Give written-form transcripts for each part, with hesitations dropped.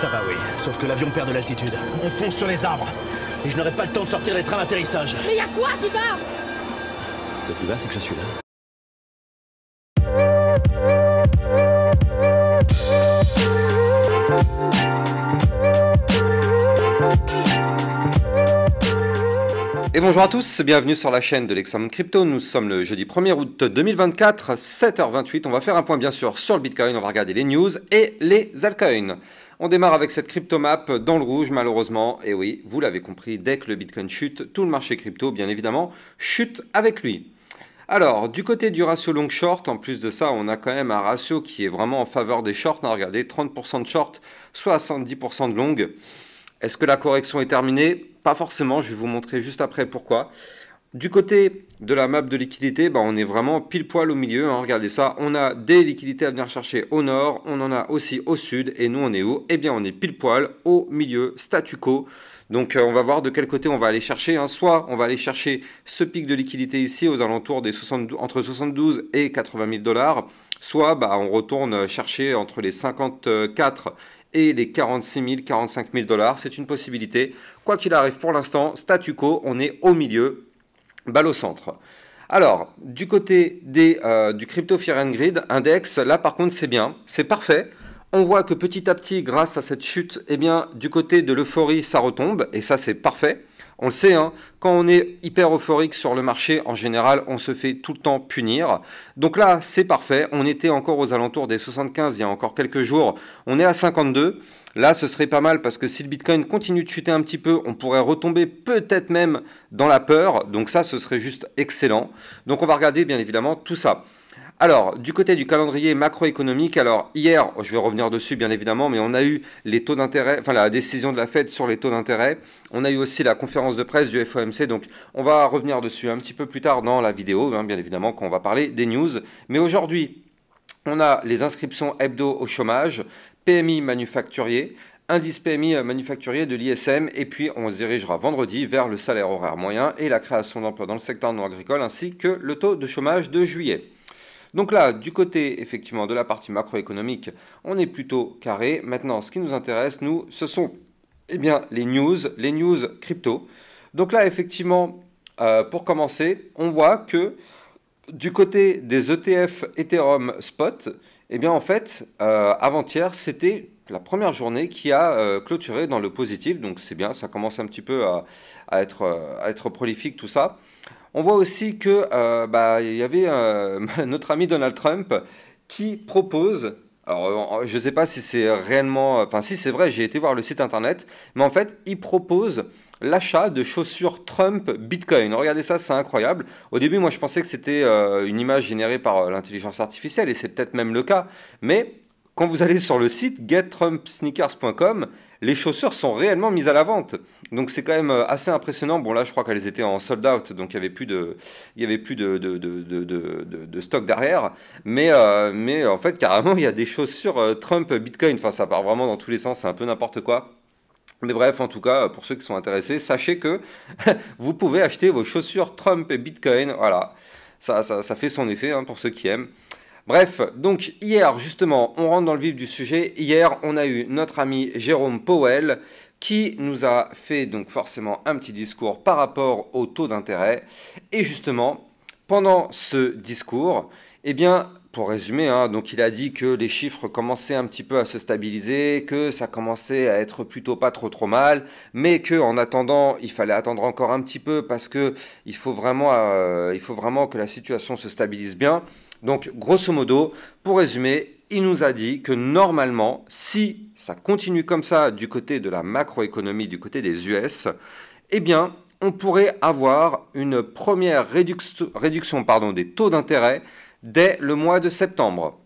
Ça va, oui. Sauf que l'avion perd de l'altitude. On fonce sur les arbres. Et je n'aurai pas le temps de sortir les trains d'atterrissage. Mais y a quoi qui va? Ce qui va, c'est que je suis là. Et bonjour à tous, bienvenue sur la chaîne de l'Examen Crypto. Nous sommes le jeudi 1er août 2024, 7h28. On va faire un point bien sûr sur le Bitcoin, on va regarder les news et les altcoins. On démarre avec cette crypto map dans le rouge malheureusement. Et oui, vous l'avez compris, dès que le Bitcoin chute, tout le marché crypto bien évidemment chute avec lui. Alors, du côté du ratio long short, en plus de ça, on a quand même un ratio qui est vraiment en faveur des shorts. Regardez, 30% de short, 70% de long. Est-ce que la correction est terminée? Pas forcément, je vais vous montrer juste après pourquoi. Du côté de la map de liquidité, on est vraiment pile poil au milieu. Regardez ça, on a des liquidités à venir chercher au nord, on en a aussi au sud. Et nous, on est où? Eh bien, on est pile poil au milieu, statu quo. Donc, on va voir de quel côté on va aller chercher. Soit on va aller chercher ce pic de liquidité ici aux alentours des entre 72 et 80 000 $. Soit on retourne chercher entre les 54 et les 46 000, 45 000 $. C'est une possibilité. Quoi qu'il arrive pour l'instant, statu quo, on est au milieu, balle au centre. Alors, du côté du Crypto Fear and Greed Index, là par contre c'est bien, c'est parfait. On voit que petit à petit, grâce à cette chute, eh bien, du côté de l'euphorie, ça retombe. Et ça, c'est parfait. On le sait, quand on est hyper euphorique sur le marché, en général, on se fait tout le temps punir. Donc là, c'est parfait. On était encore aux alentours des 75 il y a encore quelques jours. On est à 52. Là, ce serait pas mal parce que si le Bitcoin continue de chuter un petit peu, on pourrait retomber peut-être même dans la peur. Donc ça, ce serait juste excellent. Donc on va regarder, bien évidemment, tout ça. Alors, du côté du calendrier macroéconomique, alors hier, je vais revenir dessus bien évidemment, mais on a eu les taux d'intérêt, enfin la décision de la Fed sur les taux d'intérêt. On a eu aussi la conférence de presse du FOMC, donc on va revenir dessus un petit peu plus tard dans la vidéo, bien évidemment, quand on va parler des news. Mais aujourd'hui, on a les inscriptions hebdo au chômage, PMI manufacturier, indice PMI manufacturier de l'ISM, et puis on se dirigera vendredi vers le salaire horaire moyen et la création d'emplois dans le secteur non agricole, ainsi que le taux de chômage de juillet. Donc là, du côté effectivement de la partie macroéconomique, on est plutôt carré. Maintenant, ce qui nous intéresse, nous, ce sont les news crypto. Donc là, effectivement, pour commencer, on voit que du côté des ETF Ethereum Spot, en fait, avant-hier, c'était la première journée qui a clôturé dans le positif. Donc c'est bien, ça commence un petit peu à être prolifique tout ça. On voit aussi que il y avait notre ami Donald Trump qui propose, alors je ne sais pas si c'est réellement, enfin si c'est vrai, j'ai été voir le site internet, mais en fait il propose l'achat de chaussures Trump Bitcoin. Regardez ça, c'est incroyable. Au début, moi je pensais que c'était une image générée par l'intelligence artificielle, et c'est peut-être même le cas, mais quand vous allez sur le site gettrumpsneakers.com, les chaussures sont réellement mises à la vente. Donc c'est quand même assez impressionnant. Bon là, je crois qu'elles étaient en sold out, donc il n'y avait plus de stock derrière. Mais en fait, carrément, il y a des chaussures Trump Bitcoin. Enfin, ça part vraiment dans tous les sens, c'est un peu n'importe quoi. Mais bref, en tout cas, pour ceux qui sont intéressés, sachez que vous pouvez acheter vos chaussures Trump et Bitcoin. Voilà, ça fait son effet pour ceux qui aiment. Bref, donc hier justement, on rentre dans le vif du sujet. Hier, on a eu notre ami Jérôme Powell qui nous a fait donc forcément un petit discours par rapport au taux d'intérêt. Et justement, pendant ce discours, pour résumer, donc il a dit que les chiffres commençaient un petit peu à se stabiliser, que ça commençait à être plutôt pas trop mal, mais qu'en attendant, il fallait attendre encore un petit peu parce que il faut vraiment que la situation se stabilise bien. Donc, grosso modo, pour résumer, il nous a dit que normalement, si ça continue comme ça du côté de la macroéconomie, du côté des US, on pourrait avoir une première réduction des taux d'intérêt dès le mois de septembre.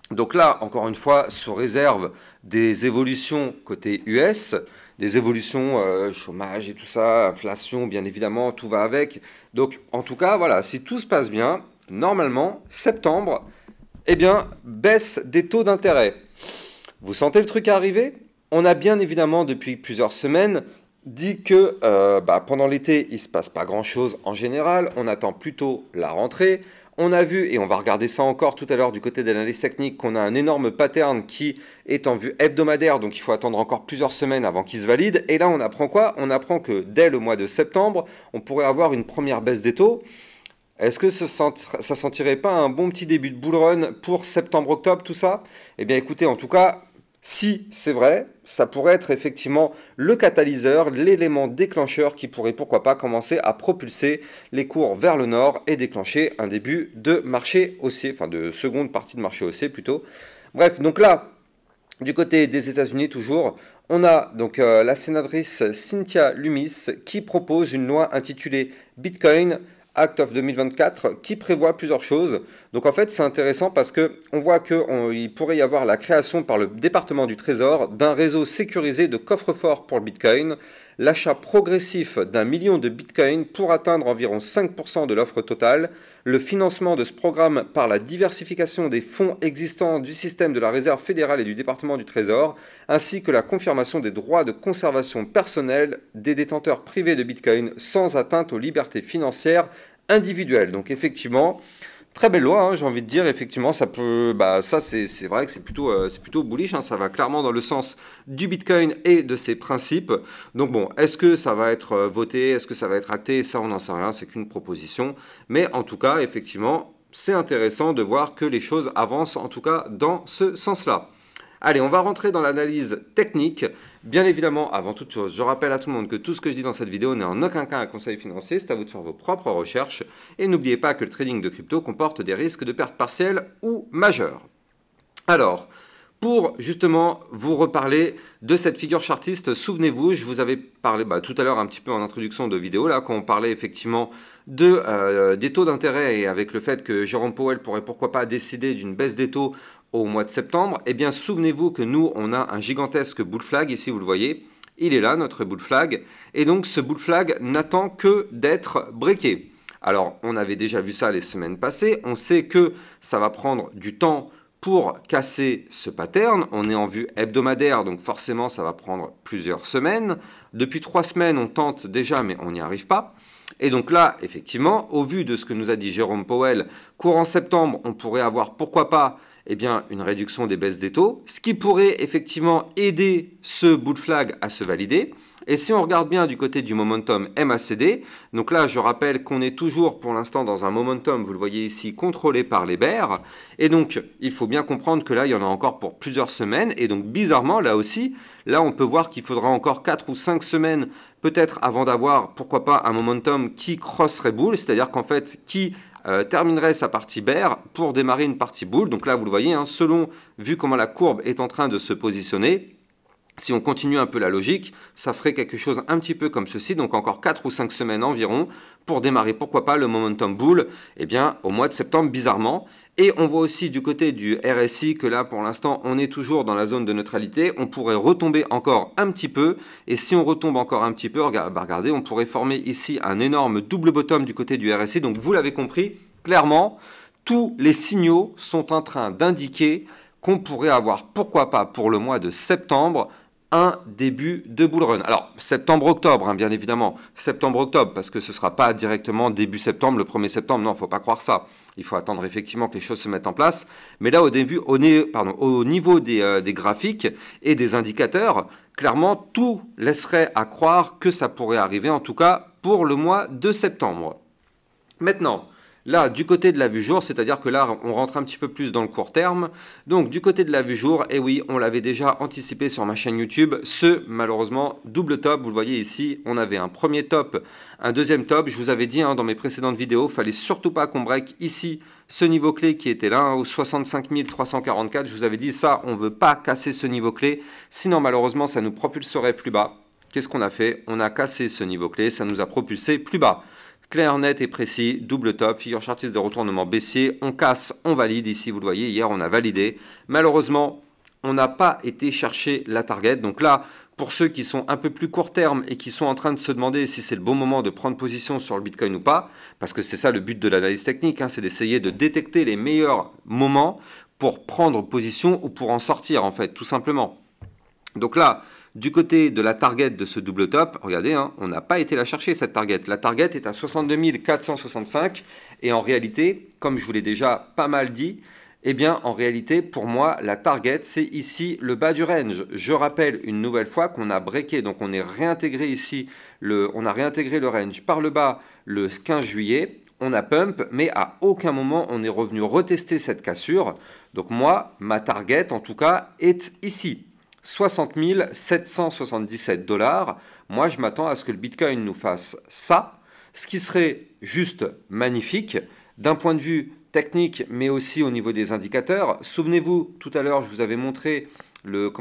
Donc là, encore une fois, sous réserve des évolutions côté US, des évolutions chômage et tout ça, inflation, bien évidemment, tout va avec. Donc, en tout cas, voilà, si tout se passe bien, normalement, septembre, baisse des taux d'intérêt. Vous sentez le truc arriver? On a bien évidemment, depuis plusieurs semaines, dit que pendant l'été, il ne se passe pas grand-chose en général. On attend plutôt la rentrée. On a vu, et on va regarder ça encore tout à l'heure du côté d'analyse technique, qu'on a un énorme pattern qui est en vue hebdomadaire, donc il faut attendre encore plusieurs semaines avant qu'il se valide. Et là, on apprend quoi? On apprend que dès le mois de septembre, on pourrait avoir une première baisse des taux. Est-ce que ça sentirait pas un bon petit début de bull run pour septembre-octobre, tout ça? Eh bien écoutez, en tout cas, si c'est vrai, ça pourrait être effectivement le catalyseur, l'élément déclencheur qui pourrait pourquoi pas commencer à propulser les cours vers le nord et déclencher un début de marché haussier, enfin de seconde partie de marché haussier plutôt. Bref, donc là, du côté des États-Unis toujours, on a donc la sénatrice Cynthia Lummis qui propose une loi intitulée Bitcoin Act of 2024 qui prévoit plusieurs choses. Donc en fait c'est intéressant parce qu'on voit qu'il pourrait y avoir la création par le département du Trésor d'un réseau sécurisé de coffre-fort pour le Bitcoin, l'achat progressif d'1 million de Bitcoin pour atteindre environ 5% de l'offre totale, le financement de ce programme par la diversification des fonds existants du système de la Réserve fédérale et du département du Trésor, ainsi que la confirmation des droits de conservation personnelle des détenteurs privés de Bitcoin sans atteinte aux libertés financières individuelles. Donc effectivement, très belle loi, hein, j'ai envie de dire, effectivement, ça peut, ça c'est vrai que c'est plutôt bullish, hein, ça va clairement dans le sens du Bitcoin et de ses principes. Donc bon, est-ce que ça va être voté, est-ce que ça va être acté? Ça on n'en sait rien, c'est qu'une proposition. Mais en tout cas, effectivement, c'est intéressant de voir que les choses avancent, en tout cas dans ce sens-là. Allez, on va rentrer dans l'analyse technique. Bien évidemment, avant toute chose, je rappelle à tout le monde que tout ce que je dis dans cette vidéo n'est en aucun cas un conseil financier, c'est à vous de faire vos propres recherches. Et n'oubliez pas que le trading de crypto comporte des risques de perte partielle ou majeure. Alors, pour justement vous reparler de cette figure chartiste, souvenez-vous, je vous avais parlé tout à l'heure un petit peu en introduction de vidéo, là, quand on parlait effectivement des taux d'intérêt et avec le fait que Jérôme Powell pourrait pourquoi pas décider d'une baisse des taux au mois de septembre. Eh bien, souvenez-vous que nous, on a un gigantesque bull flag, ici vous le voyez, il est là, notre bull flag, et donc ce bull flag n'attend que d'être breaké. Alors, on avait déjà vu ça les semaines passées, on sait que ça va prendre du temps pour casser ce pattern. On est en vue hebdomadaire, donc forcément ça va prendre plusieurs semaines. Depuis 3 semaines, on tente déjà, mais on n'y arrive pas. Et donc là, effectivement, au vu de ce que nous a dit Jérôme Powell, courant septembre, on pourrait avoir, pourquoi pas, eh bien, une réduction des baisses des taux, ce qui pourrait effectivement aider ce bull flag à se valider. Et si on regarde bien du côté du momentum MACD, donc là je rappelle qu'on est toujours pour l'instant dans un momentum, vous le voyez ici, contrôlé par les bears. Et donc il faut bien comprendre que là il y en a encore pour plusieurs semaines. Et donc bizarrement là aussi, là on peut voir qu'il faudra encore 4 ou 5 semaines peut-être avant d'avoir pourquoi pas un momentum qui crosserait bull, c'est-à-dire qu'en fait qui terminerait sa partie bear pour démarrer une partie bull. Donc là vous le voyez, hein, selon vu comment la courbe est en train de se positionner, si on continue un peu la logique, ça ferait quelque chose un petit peu comme ceci, donc encore 4 ou 5 semaines environ pour démarrer, pourquoi pas, le momentum bull, eh bien, au mois de septembre, bizarrement. Et on voit aussi du côté du RSI que là, pour l'instant, on est toujours dans la zone de neutralité. On pourrait retomber encore un petit peu. Et si on retombe encore un petit peu, regardez, on pourrait former ici un énorme double bottom du côté du RSI. Donc, vous l'avez compris, clairement, tous les signaux sont en train d'indiquer qu'on pourrait avoir, pourquoi pas, pour le mois de septembre, un début de bull run. Alors, septembre-octobre, hein, bien évidemment. Septembre-octobre, parce que ce ne sera pas directement début septembre, le 1er septembre. Non, il ne faut pas croire ça. Il faut attendre effectivement que les choses se mettent en place. Mais là, au niveau des graphiques et des indicateurs, clairement, tout laisserait à croire que ça pourrait arriver, en tout cas pour le mois de septembre. Maintenant, là, du côté de la vue jour, c'est-à-dire que là, on rentre un petit peu plus dans le court terme. Donc, du côté de la vue jour, et oui, on l'avait déjà anticipé sur ma chaîne YouTube, ce, malheureusement, double top. Vous le voyez ici, on avait un premier top, un deuxième top. Je vous avais dit dans mes précédentes vidéos, il ne fallait surtout pas qu'on break ici ce niveau clé qui était là, au 65 344. Je vous avais dit ça, on ne veut pas casser ce niveau clé. Sinon, malheureusement, ça nous propulserait plus bas. Qu'est-ce qu'on a fait? On a cassé ce niveau clé, ça nous a propulsé plus bas. Clair, net et précis, double top, figure chartiste de retournement baissier, on casse, on valide, ici vous le voyez, hier on a validé. Malheureusement, on n'a pas été chercher la target, donc là, pour ceux qui sont un peu plus court terme et qui sont en train de se demander si c'est le bon moment de prendre position sur le Bitcoin ou pas, parce que c'est ça le but de l'analyse technique, hein, c'est d'essayer de détecter les meilleurs moments pour prendre position ou pour en sortir en fait, tout simplement. Donc là, du côté de la target de ce double top, regardez, hein, on n'a pas été la chercher cette target. La target est à 62 465 et en réalité, comme je vous l'ai déjà pas mal dit, eh bien en réalité pour moi la target c'est ici le bas du range. Je rappelle une nouvelle fois qu'on a breaké, donc on est réintégré ici, on a réintégré le range par le bas le 15 juillet. On a pump, mais à aucun moment on est revenu retester cette cassure. Donc moi, ma target en tout cas est ici. 60 777 $. Moi, je m'attends à ce que le Bitcoin nous fasse ça, ce qui serait juste magnifique d'un point de vue technique, mais aussi au niveau des indicateurs. Souvenez-vous, tout à l'heure, je vous avais montré le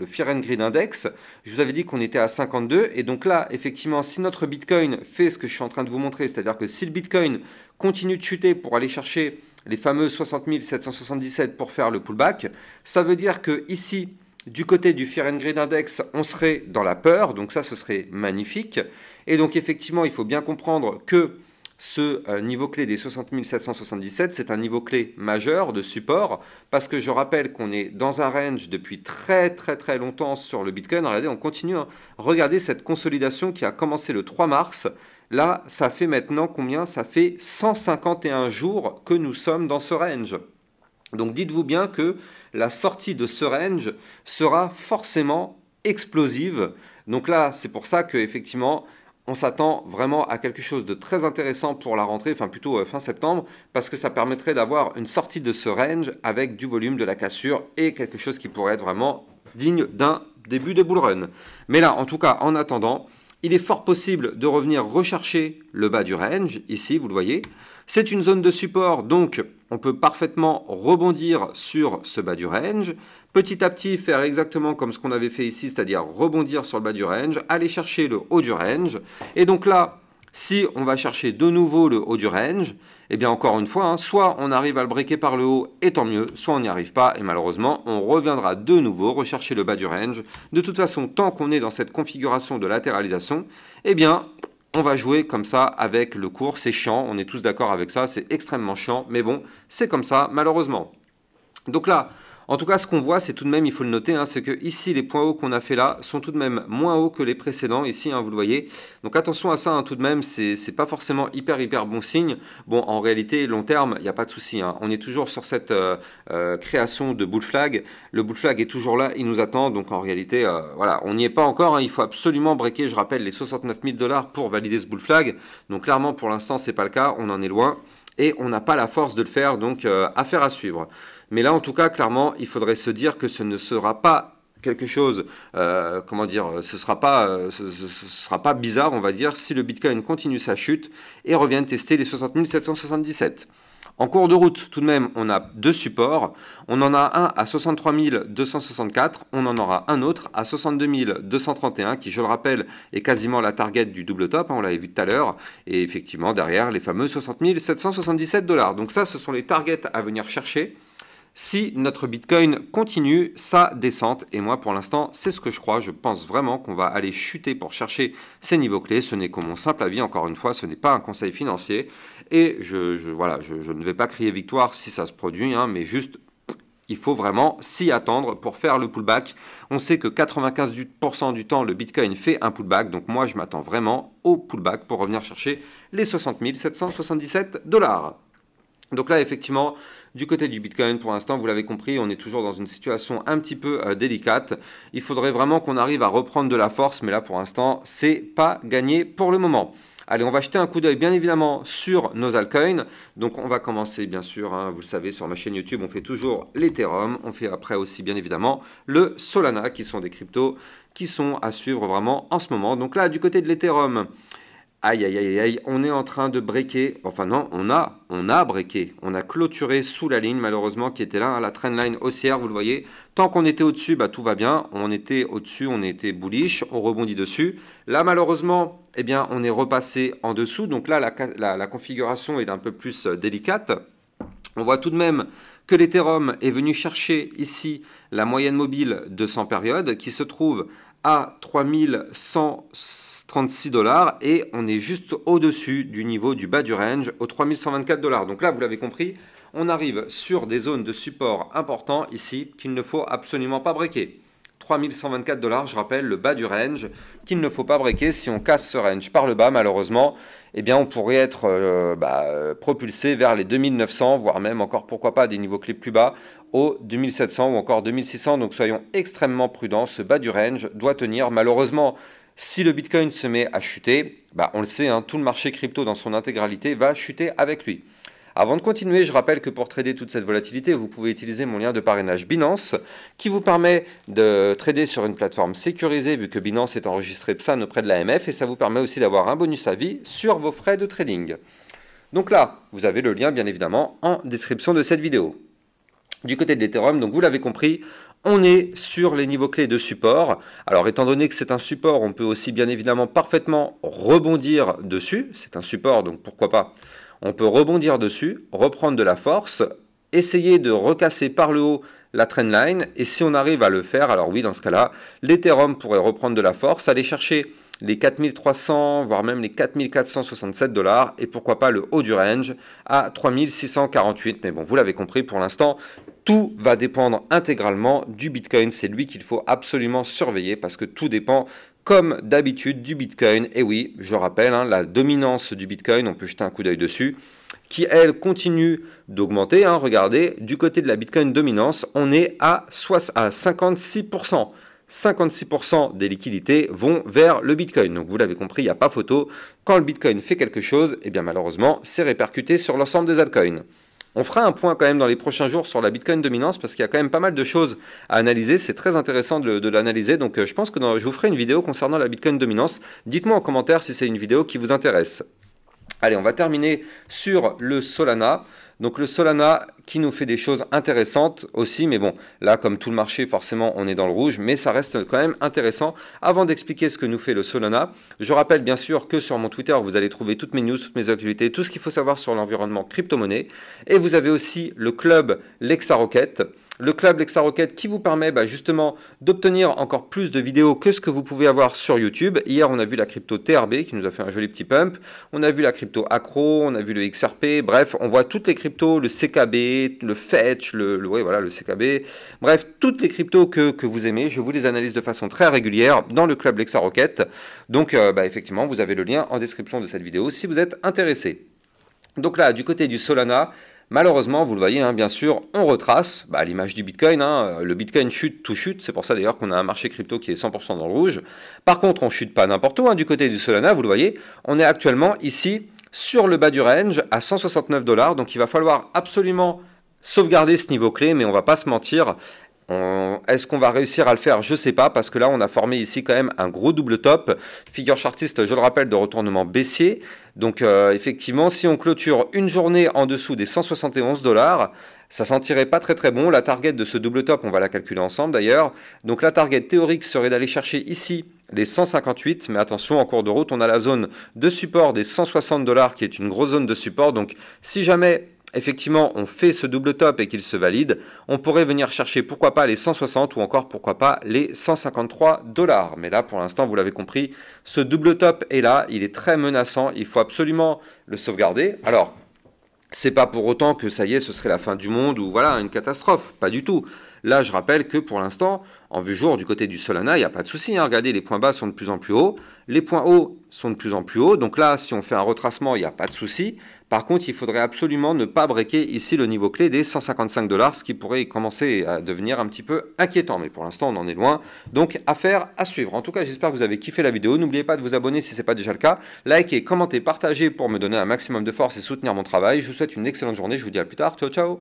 Fear and Greed Index. Je vous avais dit qu'on était à 52. Et donc là, effectivement, si notre Bitcoin fait ce que je suis en train de vous montrer, c'est-à-dire que si le Bitcoin continue de chuter pour aller chercher les fameux 60 777 pour faire le pullback, ça veut dire que ici, du côté du Fear and Greed Index, on serait dans la peur. Donc ça, ce serait magnifique. Et donc effectivement, il faut bien comprendre que ce niveau clé des 60 777, c'est un niveau clé majeur de support parce que je rappelle qu'on est dans un range depuis très longtemps sur le Bitcoin. Regardez, on continue. Hein. Regardez cette consolidation qui a commencé le 3 mars. Là, ça fait maintenant combien? Ça fait 151 jours que nous sommes dans ce range. Donc dites-vous bien que la sortie de ce range sera forcément explosive. Donc là, c'est pour ça qu'effectivement, on s'attend vraiment à quelque chose de très intéressant pour la rentrée, enfin plutôt fin septembre, parce que ça permettrait d'avoir une sortie de ce range avec du volume, de la cassure et quelque chose qui pourrait être vraiment digne d'un début de bull run. Mais là, en tout cas, en attendant, il est fort possible de revenir rechercher le bas du range, ici, vous le voyez. C'est une zone de support, donc on peut parfaitement rebondir sur ce bas du range. Petit à petit, faire exactement comme ce qu'on avait fait ici, c'est-à-dire rebondir sur le bas du range, aller chercher le haut du range. Et donc là, si on va chercher de nouveau le haut du range, eh bien encore une fois, hein, soit on arrive à le breaker par le haut et tant mieux, soit on n'y arrive pas et malheureusement, on reviendra de nouveau rechercher le bas du range. De toute façon, tant qu'on est dans cette configuration de latéralisation, eh bien, on va jouer comme ça avec le cours. C'est chiant, on est tous d'accord avec ça, c'est extrêmement chiant, mais bon, c'est comme ça, malheureusement. Donc là, en tout cas, ce qu'on voit, c'est tout de même, il faut le noter, hein, c'est que ici, les points hauts qu'on a fait là sont tout de même moins hauts que les précédents, ici, hein, vous le voyez. Donc attention à ça, hein, tout de même, c'est pas forcément hyper bon signe. Bon, en réalité, long terme, il n'y a pas de souci. Hein. On est toujours sur cette création de bull flag. Le bull flag est toujours là, il nous attend. Donc en réalité, voilà, on n'y est pas encore. Hein. Il faut absolument breaker, je rappelle, les 69 000 $ pour valider ce bull flag. Donc clairement, pour l'instant, c'est pas le cas. On en est loin. Et on n'a pas la force de le faire, donc affaire à suivre. Mais là, en tout cas, clairement, il faudrait se dire que ce ne sera pas quelque chose, comment dire, ce sera pas bizarre, on va dire, si le Bitcoin continue sa chute et revient tester les 60 777. En cours de route, tout de même, on a deux supports. On en a un à 63 264, on en aura un autre à 62 231, qui, je le rappelle, est quasiment la target du double top, hein, on l'avait vu tout à l'heure. Et effectivement, derrière, les fameux 60 777 $. Donc ça, ce sont les targets à venir chercher si notre Bitcoin continue sa descente. Et moi, pour l'instant, c'est ce que je crois. Je pense vraiment qu'on va aller chuter pour chercher ces niveaux clés. Ce n'est que mon simple avis, encore une fois, ce n'est pas un conseil financier. Et voilà, je ne vais pas crier victoire si ça se produit, hein, mais juste, il faut vraiment s'y attendre pour faire le pullback. On sait que 95% du temps, le Bitcoin fait un pullback. Donc moi, je m'attends vraiment au pullback pour revenir chercher les 60 777 $. Donc là, effectivement, du côté du Bitcoin, pour l'instant, vous l'avez compris, on est toujours dans une situation un petit peu délicate. Il faudrait vraiment qu'on arrive à reprendre de la force, mais là, pour l'instant, c'est pas gagné pour le moment. Allez, on va jeter un coup d'œil, bien évidemment, sur nos altcoins. Donc, on va commencer, bien sûr, hein, vous le savez, sur ma chaîne YouTube, on fait toujours l'Ethereum. On fait après aussi, bien évidemment, le Solana, qui sont des cryptos qui sont à suivre vraiment en ce moment. Donc là, du côté de l'Ethereum, aïe, aïe, aïe, aïe, on est en train de breaker, enfin non, on a breaké, on a clôturé sous la ligne malheureusement qui était là, hein, la trendline haussière, vous le voyez. Tant qu'on était au-dessus, bah, tout va bien, on était au-dessus, on était bullish, on rebondit dessus. Là malheureusement, eh bien, on est repassé en dessous, donc là la configuration est un peu plus délicate. On voit tout de même que l'Ethereum est venu chercher ici la moyenne mobile de 100 périodes qui se trouve à 3136 $ et on est juste au-dessus du niveau du bas du range aux 3124 $. Donc là, vous l'avez compris, on arrive sur des zones de support importants ici qu'il ne faut absolument pas breaker. 3124 $, je rappelle, le bas du range, qu'il ne faut pas breaker. Si on casse ce range par le bas, malheureusement, eh bien, on pourrait être propulsé vers les 2900, voire même encore, pourquoi pas, des niveaux clés plus bas, aux 2700 ou encore 2600. Donc, soyons extrêmement prudents. Ce bas du range doit tenir. Malheureusement, si le Bitcoin se met à chuter, on le sait, hein, tout le marché crypto dans son intégralité va chuter avec lui. Avant de continuer, je rappelle que pour trader toute cette volatilité, vous pouvez utiliser mon lien de parrainage Binance qui vous permet de trader sur une plateforme sécurisée vu que Binance est enregistré PSAN auprès de l'AMF et ça vous permet aussi d'avoir un bonus à vie sur vos frais de trading. Donc là, vous avez le lien bien évidemment en description de cette vidéo. Du côté de l'Ethereum, donc vous l'avez compris, on est sur les niveaux clés de support. Alors étant donné que c'est un support, on peut aussi bien évidemment parfaitement rebondir dessus. C'est un support, donc pourquoi pas. On peut rebondir dessus, reprendre de la force, essayer de recasser par le haut la trendline. Et si on arrive à le faire, alors oui, dans ce cas-là, l'Ethereum pourrait reprendre de la force, aller chercher les 4300, voire même les 4467 $, et pourquoi pas le haut du range à 3648. Mais bon, vous l'avez compris, pour l'instant, tout va dépendre intégralement du Bitcoin. C'est lui qu'il faut absolument surveiller parce que tout dépend comme d'habitude du Bitcoin. Et oui, je rappelle, hein, la dominance du Bitcoin, on peut jeter un coup d'œil dessus, qui elle continue d'augmenter. Hein, regardez, du côté de la Bitcoin dominance, on est à 56%. 56% des liquidités vont vers le Bitcoin. Donc vous l'avez compris, il n'y a pas photo. Quand le Bitcoin fait quelque chose, eh bien malheureusement, c'est répercuté sur l'ensemble des altcoins. On fera un point quand même dans les prochains jours sur la Bitcoin dominance parce qu'il y a quand même pas mal de choses à analyser. C'est très intéressant de l'analyser. Donc je pense que je vous ferai une vidéo concernant la Bitcoin dominance. Dites-moi en commentaire si c'est une vidéo qui vous intéresse. Allez, on va terminer sur le Solana. Donc le Solana qui nous fait des choses intéressantes aussi, mais bon, là comme tout le marché, forcément on est dans le rouge, mais ça reste quand même intéressant. Avant d'expliquer ce que nous fait le Solana, je rappelle bien sûr que sur mon Twitter, vous allez trouver toutes mes news, toutes mes actualités, tout ce qu'il faut savoir sur l'environnement crypto-monnaie. Et vous avez aussi le club Lexarocket. Le club Lexarocket qui vous permet justement d'obtenir encore plus de vidéos que ce que vous pouvez avoir sur YouTube. Hier, on a vu la crypto TRB qui nous a fait un joli petit pump. On a vu la crypto Acro, on a vu le XRP. Bref, on voit toutes les cryptos, le CKB, le Fetch, le CKB. Bref, toutes les cryptos que vous aimez. Je vous les analyse de façon très régulière dans le club Lexarocket. Donc, effectivement, vous avez le lien en description de cette vidéo si vous êtes intéressé. Donc là, du côté du Solana, malheureusement, vous le voyez, hein, bien sûr, on retrace à l'image du Bitcoin. Hein, le Bitcoin chute, tout chute. C'est pour ça d'ailleurs qu'on a un marché crypto qui est 100% dans le rouge. Par contre, on ne chute pas n'importe où. Hein, du côté du Solana, vous le voyez, on est actuellement ici sur le bas du range à 169 $. Donc il va falloir absolument sauvegarder ce niveau clé, mais on ne va pas se mentir. Est-ce qu'on va réussir à le faire? Je ne sais pas, parce que là, on a formé ici quand même un gros double top. Figure chartiste, je le rappelle, de retournement baissier. Donc, effectivement, si on clôture une journée en dessous des 171 $, ça sentirait pas très très bon. La target de ce double top, on va la calculer ensemble d'ailleurs. Donc, la target théorique serait d'aller chercher ici les 158, mais attention, en cours de route, on a la zone de support des 160 $ qui est une grosse zone de support. Donc, si jamais effectivement on fait ce double top et qu'il se valide, on pourrait venir chercher pourquoi pas les 160 ou encore pourquoi pas les 153 $. Mais là pour l'instant, vous l'avez compris, ce double top est là, il est très menaçant, il faut absolument le sauvegarder. Alors, c'est pas pour autant que ça y est, ce serait la fin du monde ou voilà, une catastrophe, pas du tout. Là, je rappelle que pour l'instant, en vue jour du côté du Solana, il n'y a pas de souci. Hein. Regardez, les points bas sont de plus en plus hauts, les points hauts sont de plus en plus hauts. Donc là, si on fait un retracement, il n'y a pas de souci. Par contre, il faudrait absolument ne pas breaker ici le niveau clé des 155 $, ce qui pourrait commencer à devenir un petit peu inquiétant. Mais pour l'instant, on en est loin. Donc, affaire à suivre. En tout cas, j'espère que vous avez kiffé la vidéo. N'oubliez pas de vous abonner si ce n'est pas déjà le cas. Likez, commentez, partagez pour me donner un maximum de force et soutenir mon travail. Je vous souhaite une excellente journée. Je vous dis à plus tard. Ciao, ciao.